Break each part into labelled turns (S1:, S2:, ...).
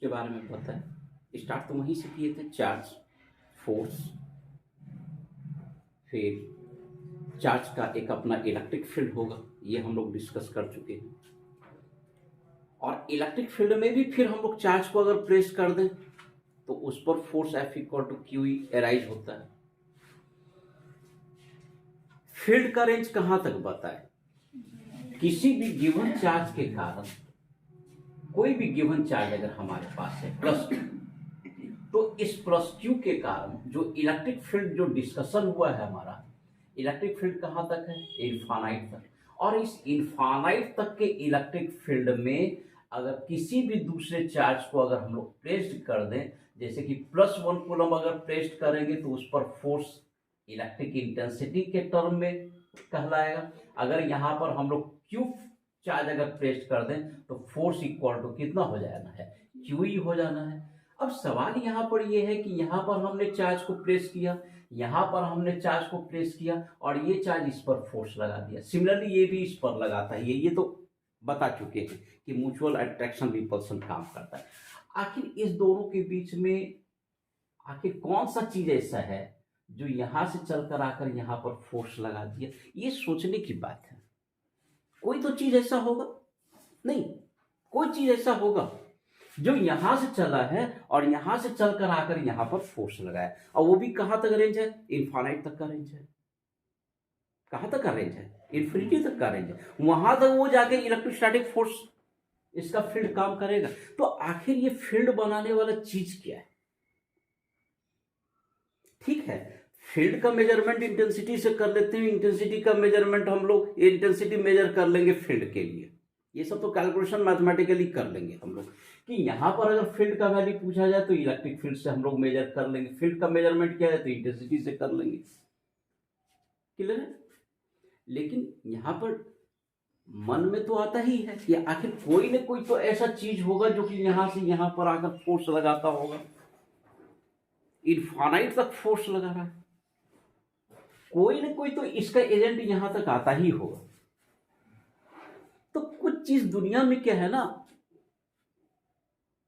S1: के बारे में बताएं। स्टार्ट तो वहीं से किए थे, चार्ज, फोर्स, फिर चार्ज का एक अपना इलेक्ट्रिक फील्ड होगा, ये हम लोग डिस्कस कर चुके हैं। और इलेक्ट्रिक फील्ड में भी फिर हम लोग चार्ज को अगर प्रेस कर दें तो उस पर force F equal to Q arise होता है। फील्ड का रेंज कहां तक बताए? किसी भी गिवन चार्ज के कारण, कोई भी गिवन चार्ज अगर हमारे पास है प्लस Q, तो इस प्लस Q के कारण जो इलेक्ट्रिक फील्ड जो डिस्कशन हुआ है हमारा, इलेक्ट्रिक फील्ड कहां तक है? इनफाइनाइट तक। और इस इनफाइनाइट तक के इलेक्ट्रिक फील्ड में अगर किसी भी दूसरे चार्ज को अगर हम लोग प्लेस्ड कर दें, जैसे कि +1 कूलम अगर प्लेस्ड करेंगे तो उस पर फोर्स इलेक्ट्रिक इंटेंसिटी के टर्म में कहलाएगा। अगर यहाँ पर हम लोग Q चार्ज अगर प्लेस्ड कर दें तो फोर्स इक्वल टू कितना हो जाना है? QE हो जाना है। अब सवाल यहाँ पर यह है कि यहाँ पर हमने चार्ज को प्लेस किया, यहाँ पर हमने चार्ज को प्लेस किया और ये चार्ज इस पर फोर्स लगा दिया, सिमिलरली ये भी इस पर लगाता है। ये तो बता चुके हैं कि म्यूचुअल अट्रैक्शन रिपल्सन काम करता है। आखिर इस दोनों के बीच में आखिर कौन सा चीज ऐसा है जो यहां से चलकर आकर यहां पर फोर्स लगा दिया? ये सोचने की बात है। कोई तो चीज ऐसा होगा, नहीं, कोई चीज ऐसा होगा जो यहां से चला है और यहां से चलकर आकर यहां पर फोर्स लगाया, और वो भी कहां तक रेंज है? इनफाइनाइट तक का रेंज है। कहां तक का रेंज है? इन्फिनिटी तक का रेंज है। वहां तक वो जाके इलेक्ट्रोस्टैटिक फोर्स इसका फील्ड काम करेगा। तो आखिर ये फील्ड बनाने वाला चीज क्या है? ठीक है, फील्ड का मेजरमेंट इंटेंसिटी से कर लेते हैं, इंटेंसिटी का मेजरमेंट हम लोग इंटेंसिटी मेजर कर लेंगे फील्ड के लिए। ये सब तो कैलकुलेशन मैथमेटिकली कर लेंगे हम लोग कि यहां पर अगर फील्ड का वैल्यू पूछा जाए तो इलेक्ट्रिक फील्ड से हम लोग मेजर कर लेंगे, फील्ड का मेजरमेंट क्या है तो इंटेंसिटी से कर लेंगे। क्लियर है? लेकिन यहां पर मन में तो आता ही है कि आखिर कोई न कोई तो ऐसा चीज होगा जो कि यहां से यहां पर आकर फोर्स लगाता होगा, इनफाइनाइट तक फोर्स लगा रहा है। कोई न कोई तो इसका एजेंट यहां तक आता ही होगा। तो कुछ चीज दुनिया में क्या है ना,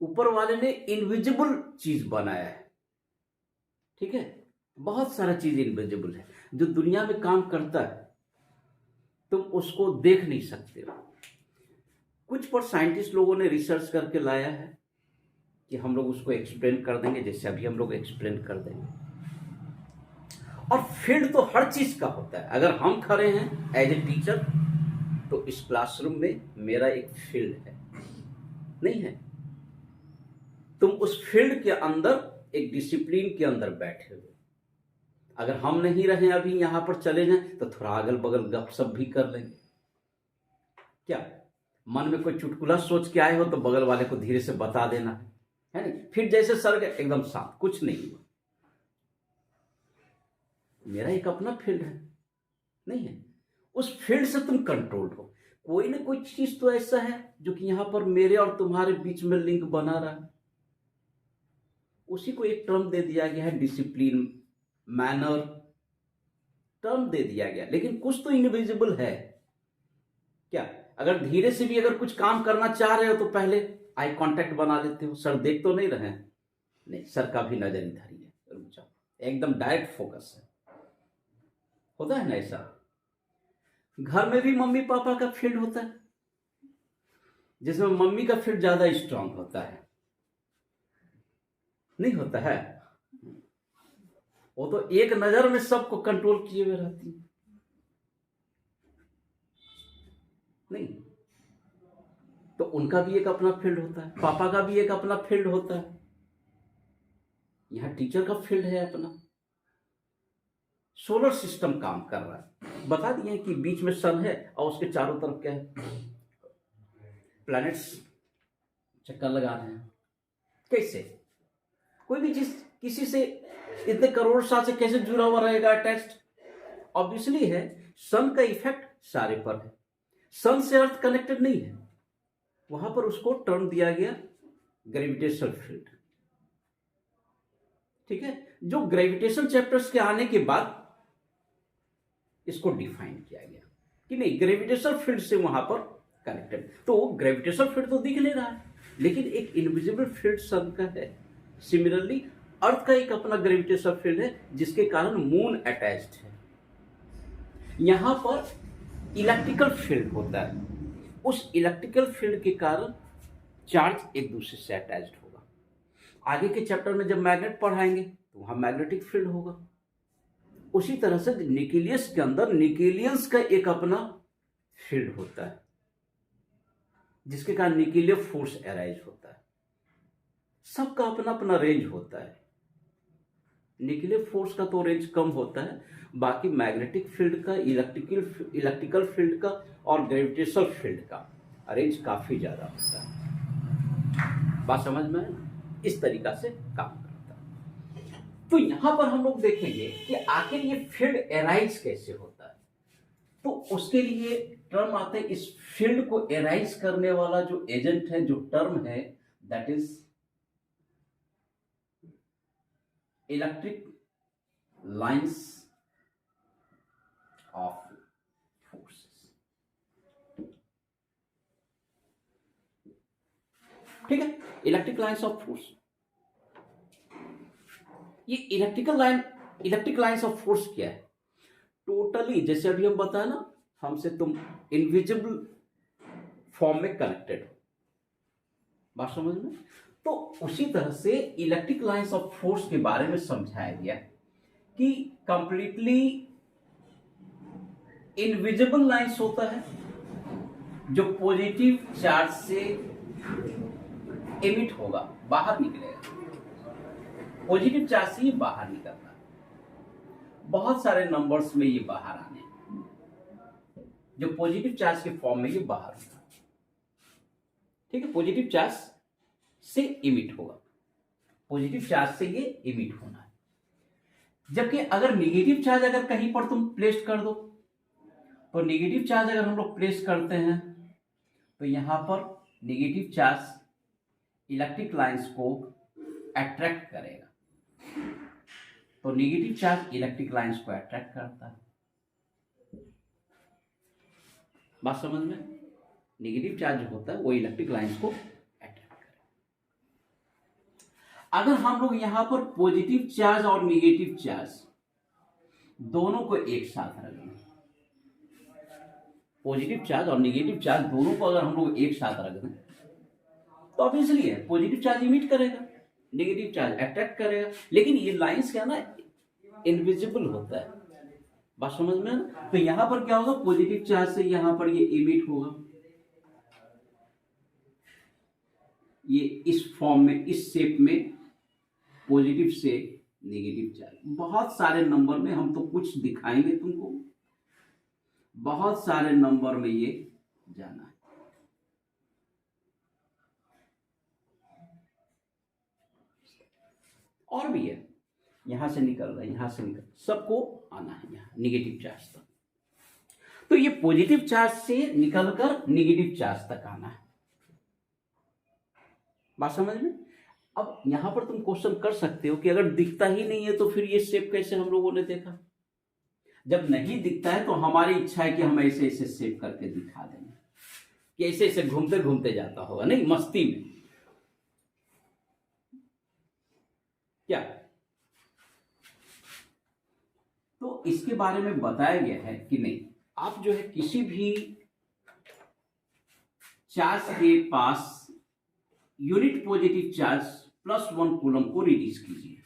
S1: ऊपर वाले ने इनविजिबल चीज बनाया है। ठीक है, बहुत सारा चीज इनविजिबल है जो दुनिया में काम करता है, तुम उसको देख नहीं सकते हो। कुछ पर साइंटिस्ट लोगों ने रिसर्च करके लाया है कि हम लोग उसको एक्सप्लेन कर देंगे, जैसे अभी हम लोग एक्सप्लेन कर देंगे। और फील्ड तो हर चीज का होता है। अगर हम खड़े हैं एज ए टीचर तो इस क्लासरूम में मेरा एक फील्ड है, नहीं है? तुम उस फील्ड के अंदर एक डिसिप्लिन के अंदर बैठे हो। अगर हम नहीं रहे अभी यहां पर चले जाएं तो थोड़ा अगल बगल गपशप भी कर लेंगे। क्या मन में कोई चुटकुला सोच के आए हो तो बगल वाले को धीरे से बता देना है नहीं? फिर जैसे सर गए एकदम शांत, कुछ नहीं हुआ। मेरा एक अपना फील्ड है, नहीं है? उस फील्ड से तुम कंट्रोल हो। कोई ना कोई चीज तो ऐसा है जो कि यहां पर मेरे और तुम्हारे बीच में लिंक बना रहा है। उसी को एक टर्म दे दिया गया है, डिसिप्लिन, मैनर, टर्म दे दिया गया। लेकिन कुछ तो इनविजिबल है। क्या अगर धीरे से भी अगर कुछ काम करना चाह रहे हो तो पहले आई कांटेक्ट बना लेते हो? सर देख तो नहीं रहे हैं? नहीं, सर का भी नजर इधर ही है, रुक जाओ, एकदम डायरेक्ट फोकस है। होता है ना ऐसा? घर में भी मम्मी पापा का फील्ड होता है जिसमें मम्मी का फील्ड ज्यादा स्ट्रांग होता है, नहीं होता है? वो तो एक नजर में सबको कंट्रोल किए हुए रहती है, नहीं? तो उनका भी एक अपना फील्ड होता है, पापा का भी एक अपना फील्ड होता है, यहां टीचर का फील्ड है अपना। सोलर सिस्टम काम कर रहा है, बता दिए कि बीच में सन है और उसके चारों तरफ क्या है? प्लैनेट्स चक्कर लगा रहे हैं। कैसे? कोई भी चीज किसी से इतने करोड़ साल से कैसे जुड़ा हुआ रहेगा अटैच्ड? ऑब्वियसली है, सन का इफेक्ट सारे पर है। सन से अर्थ कनेक्टेड नहीं है, वहां पर उसको टर्म दिया गया ग्रेविटेशनल फील्ड। ठीक है, जो ग्रेविटेशन चैप्टर्स के आने के बाद इसको डिफाइन किया गया कि नहीं, ग्रेविटेशनल फील्ड से वहां पर कनेक्टेड। तो ग्रेविटेशनल फील्ड तो दिख नहीं रहा है, लेकिन एक इनविजिबल फील्ड सन का है। सिमिलरली अर्थ का एक अपना ग्रेविटेशनल फील्ड है जिसके कारण मून अटैच्ड है। यहां पर इलेक्ट्रिकल फील्ड होता है, उस इलेक्ट्रिकल फील्ड के कारण चार्ज एक दूसरे से अटैच्ड होगा। आगे के चैप्टर में जब मैग्नेट पढ़ाएंगे तो वहां मैग्नेटिक फील्ड होगा। उसी तरह से न्यूक्लियस के अंदर न्यूक्लियस का एक अपना फील्ड होता है जिसके कारण न्यूक्लियर फोर्स अराइज होता है। सबका अपना अपना रेंज होता है। न्यूक्लियर फोर्स का तो रेंज कम होता है, बाकी मैग्नेटिक फील्ड का, इलेक्ट्रिकल फील्ड का और ग्रेविटेशनल फील्ड का रेंज काफी ज्यादा होता है। बात समझ में है? इस तरीका से काम करता है। तो यहां पर हम लोग देखेंगे कि आखिर ये फील्ड अराइज कैसे होता है। तो उसके लिए टर्म आता है, इस फील्ड को अराइज करने वाला जो एजेंट है, जो टर्म है, that is electric lines of forces. ठीक है, इलेक्ट्रिक लाइंस ऑफ फोर्स। ये इलेक्ट्रिक लाइंस ऑफ फोर्स क्या है? टोटली जैसे अभी हम बताया ना, हमसे तुम इनविजिबल फॉर्म में कनेक्टेड हो। बात समझ में? तो उसी तरह से इलेक्ट्रिक लाइंस ऑफ फोर्स के बारे में समझाया गया कि कंप्लीटली इनविजिबल लाइंस होता है जो पॉजिटिव चार्ज से एमिट होगा, बाहर निकलेगा। पॉजिटिव चार्ज से ये बाहर निकलता है। बहुत सारे नंबर्स में ये बाहर आने, जो पॉजिटिव चार्ज के फॉर्म में ये बाहर होगा। ठीक है, पॉजिटिव चार्ज से इमिट होगा, पॉजिटिव चार्ज से ये इमिट होना है। जबकि अगर नेगेटिव चार्ज अगर कहीं पर तुम प्लेस कर दो, तो नेगेटिव चार्ज अगर हम लोग प्लेस करते हैं तो यहां पर नेगेटिव चार्ज इलेक्ट्रिक लाइंस को अट्रैक्ट करेगा। तो नेगेटिव चार्ज इलेक्ट्रिक लाइंस को अट्रैक्ट करता है। बात समझ में? नेगेटिव चार्ज होता है वो इलेक्ट्रिक लाइंस को अट्रैक्ट करेगा। अगर हम लोग यहां पर पॉजिटिव चार्ज और नेगेटिव चार्ज दोनों को एक साथ रख दें, पॉजिटिव चार्ज और नेगेटिव चार्ज दोनों को अगर हम लोग एक साथ रख दें तो ऑब्वियसली है पॉजिटिव चार्ज इमिट करेगा, नेगेटिव चार्ज अट्रैक्ट करेगा। लेकिन ये लाइंस क्या ना, इनविजिबल होता है। बात समझ में? तो यहां पर क्या होगा, पॉजिटिव चार्ज से यहां पर ये इमिट होगा, ये इस फॉर्म में, इस शेप में, पॉजिटिव से नेगेटिव चार्ज। बहुत सारे नंबर में हम तो कुछ दिखाएंगे तुमको, बहुत सारे नंबर में ये जाना है। और भी है, यहां से निकल रहा है, यहां से निकल, सबको आना है यहां नेगेटिव चार्ज तक। तो ये पॉजिटिव चार्ज से निकलकर नेगेटिव चार्ज तक आना है। बात समझ में? अब यहां पर तुम क्वेश्चन कर सकते हो कि अगर दिखता ही नहीं है तो फिर ये शेप कैसे हम लोगों ने देखा? जब नहीं दिखता है तो हमारी इच्छा है कि हम ऐसे ऐसे शेप करके दिखा देंगे कि ऐसे ऐसे घूमते घूमते जाता होगा, नहीं मस्ती में क्या। तो इसके बारे में बताया गया है कि नहीं, आप जो है किसी भी चार्ज के पास यूनिट पॉजिटिव चार्ज +1 कूलम को रिलीज कीजिए,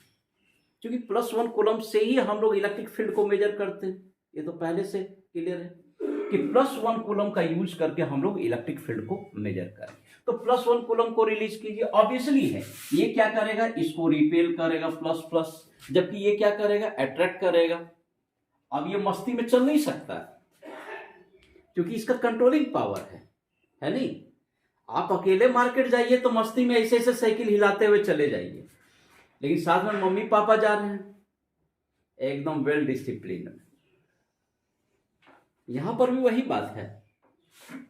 S1: क्योंकि +1 कूलम से ही हम लोग इलेक्ट्रिक फील्ड को मेजर करते हैं। ये तो पहले से क्लियर है कि +1 कूलम का यूज करके हम लोग इलेक्ट्रिक फील्ड को मेजर करें। तो +1 कूलम को रिलीज कीजिए, ऑब्वियसली है ये क्या करेगा, इसको रिपेल करेगा प्लस प्लस, जबकि ये क्या करेगा, अट्रैक्ट करेगा। अब ये मस्ती में चल नहीं सकता क्योंकि इसका कंट्रोलिंग पावर है नहीं। आप अकेले मार्केट जाइए तो मस्ती में ऐसे ऐसे साइकिल हिलाते हुए चले जाइए, लेकिन साथ में मम्मी पापा जा रहे हैं एकदम वेल डिसिप्लिन। यहां पर भी वही बात है,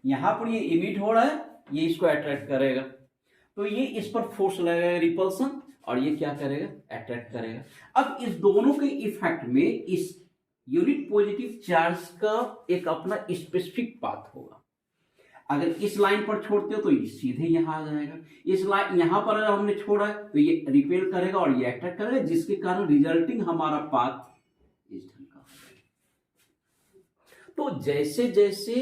S1: यहां पर ये इमिट हो रहा है, ये इसको अट्रैक्ट करेगा, तो ये इस पर फोर्स लगाएगा रिपल्सन, और ये क्या करेगा, अट्रैक्ट करेगा। अब इस दोनों के इफेक्ट में इस यूनिट पॉजिटिव चार्ज का एक अपना स्पेसिफिक पाथ होगा। अगर इस लाइन पर छोड़ते हो तो ये सीधे यहाँ आ जाएगा। इस लाइन यहाँ पर अगर हमने छोड़ा है तो ये रिपेल करेगा और ये अट्रैक्ट करेगा, जिसके कारण रिजल्टिंग हमारा पाथ इस ढंग का होगा। तो जैसे जैसे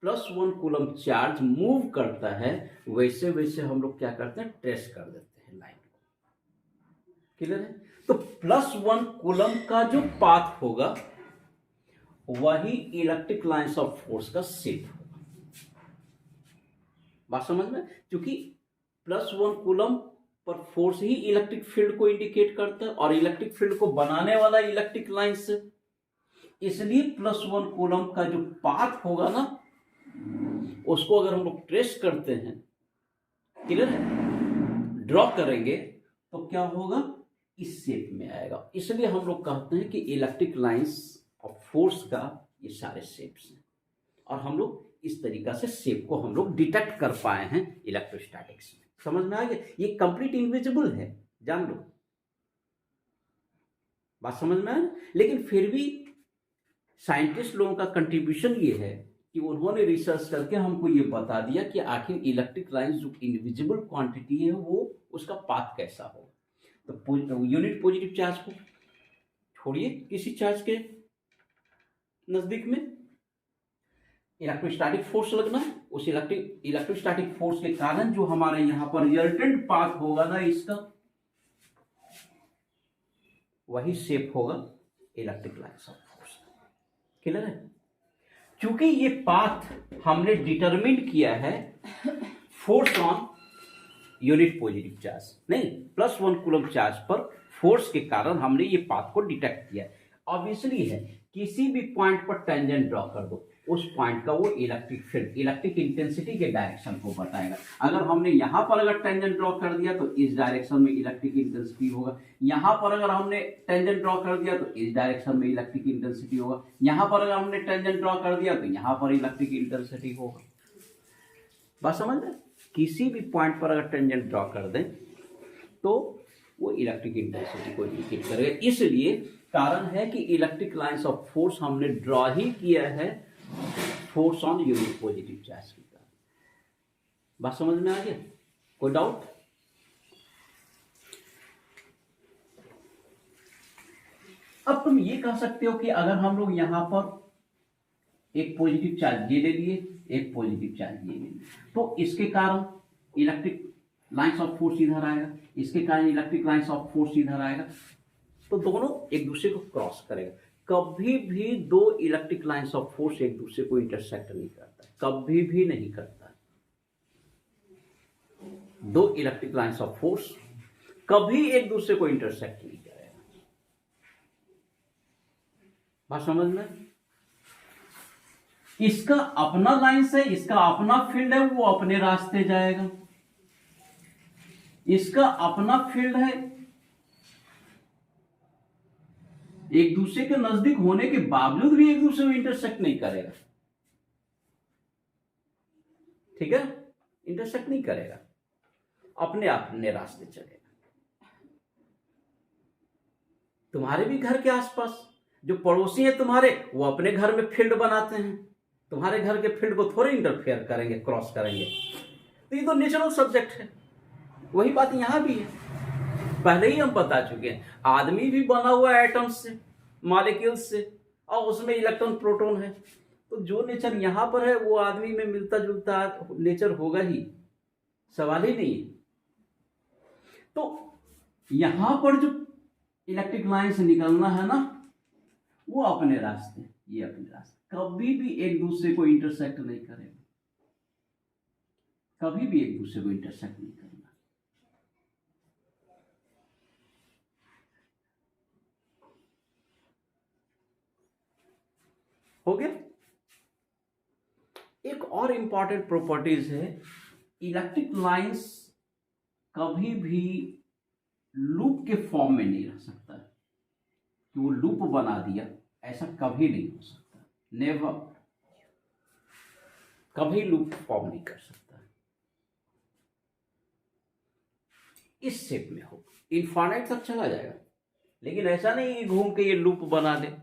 S1: +1 कूलम चार्ज मूव करता है वैसे वैसे हम लोग क्या करते हैं, ट्रेस कर देते हैं लाइन को। क्लियर है? तो +1 कूलम का जो पाथ होगा वही इलेक्ट्रिक लाइंस ऑफ फोर्स का शेप होगा। बात समझ में? क्योंकि +1 कूलम पर फोर्स ही इलेक्ट्रिक फील्ड को इंडिकेट करता है और इलेक्ट्रिक फील्ड को बनाने वाला इलेक्ट्रिक लाइंस, इसलिए +1 कूलम का जो पाथ होगा ना उसको अगर हम लोग ट्रेस करते हैं, क्लियर है, ड्रॉ करेंगे तो क्या होगा, इस शेप में आएगा। इसलिए हम लोग कहते हैं कि इलेक्ट्रिक लाइंस ऑफ फोर्स का ये सारे शेप्स हैं और हम लोग इस तरीका से शेप को हम लोग डिटेक्ट कर पाए हैं इलेक्ट्रोस्टैटिक्स में। समझ में आ गया? ये कंप्लीट इनविजिबल है, जान लो, बात समझ में आया? लेकिन फिर भी साइंटिस्ट लोगों का कंट्रीब्यूशन ये है कि उन्होंने रिसर्च करके हमको ये बता दिया कि आखिर इलेक्ट्रिक लाइंस जो इनविजिबल क्वांटिटी है वो उसका पाथ कैसा हो। तो यूनिट पॉजिटिव चार्ज को छोड़िए, किसी चार्ज के नजदीक में इलेक्ट्रोस्टैटिक फोर्स लगना है, उस इलेक्ट्रोस्टैटिक फोर्स के कारण जो हमारे यहां पर रिजल्टेंट पाथ होगा ना इसका, वही शेप होगा electric lines of force. Clear है? क्योंकि ये पाथ हमने डिटरमिन किया है force on unit positive charge, नहीं +1 कूलम चार्ज पर फोर्स के कारण हमने ये पाथ को डिटेक्ट किया। ऑब्वियसली है, किसी भी पॉइंट पर टेंजेंट ड्रॉ कर दो, उस पॉइंट का वो इलेक्ट्रिक फील्ड, इलेक्ट्रिक इंटेंसिटी के डायरेक्शन को बताएगा। अगर हमने यहां पर अगर टेंजेंट ड्रॉ कर दिया तो इस डायरेक्शन में इलेक्ट्रिक इंटेंसिटी होगा, यहां पर अगर हमने टेंजेंट ड्रॉ कर दिया तो इस डायरेक्शन में इलेक्ट्रिक इंटेंसिटी होगा, यहां पर अगर हमने टेंजेंट ड्रॉ कर दिया तो यहां पर इलेक्ट्रिक इंटेंसिटी होगा। बात समझ में? किसी भी पॉइंट पर अगर टेंजेंट ड्रॉ कर दें तो वो इलेक्ट्रिक इंटेंसिटी को इंडिकेट करेगा। इसलिए कारण है कि इलेक्ट्रिक लाइंस ऑफ फोर्स हमने ड्रॉ ही किया है force on unit positive charge के कारण। बात समझ में आ गया? कोई डाउट? अब तुम ये कह सकते हो कि अगर हम लोग यहां पर एक पॉजिटिव चार्ज ये ले लिए, एक पॉजिटिव चार्ज ये ले लिए, तो इसके कारण इलेक्ट्रिक लाइंस ऑफ फोर्स इधर आएगा, इसके कारण इलेक्ट्रिक लाइंस ऑफ फोर्स इधर आएगा, तो दोनों एक दूसरे को क्रॉस करेगा। कभी भी दो इलेक्ट्रिक लाइंस ऑफ फोर्स एक दूसरे को इंटरसेक्ट नहीं करता, कभी भी नहीं करता। दो इलेक्ट्रिक लाइंस ऑफ फोर्स कभी एक दूसरे को इंटरसेक्ट नहीं करेगा। बात समझ में? इसका अपना लाइंस है, इसका अपना फील्ड है, वो अपने रास्ते जाएगा। इसका अपना फील्ड है, एक दूसरे के नजदीक होने के बावजूद भी एक दूसरे को इंटरसेक्ट नहीं करेगा। ठीक है? इंटरसेक्ट नहीं करेगा, अपने अपने रास्ते चलेगा। तुम्हारे भी घर के आसपास जो पड़ोसी हैं तुम्हारे, वो अपने घर में फील्ड बनाते हैं, तुम्हारे घर के फील्ड को थोड़े इंटरफेयर करेंगे, क्रॉस करेंगे। तो ये तो नेचुरल सब्जेक्ट है। वही बात यहां भी है, पहले ही हम बता चुके हैं। आदमी भी बना हुआ है एटम्स से, मॉलिक्यूल्स से, और उसमें इलेक्ट्रॉन प्रोटॉन है। तो जो नेचर यहां पर है वो आदमी में मिलता जुलता नेचर होगा ही, सवाल ही नहीं है। तो यहां पर जो इलेक्ट्रिक लाइन से निकलना है ना, वो अपने रास्ते, ये अपने रास्ते, कभी भी एक दूसरे को इंटरसेक्ट नहीं करेगा, कभी भी एक दूसरे को इंटरसेक्ट नहीं करना। हो गया? एक और इंपॉर्टेंट प्रॉपर्टीज है, इलेक्ट्रिक लाइंस कभी भी लूप के फॉर्म में नहीं रह सकता है कि वो लूप बना दिया, ऐसा कभी नहीं हो सकता, नेवर, कभी लूप फॉर्म नहीं कर सकता। इस शेप में हो, इनफाइनाइट तक चला जाएगा, लेकिन ऐसा नहीं घूम के ये लूप बना दे।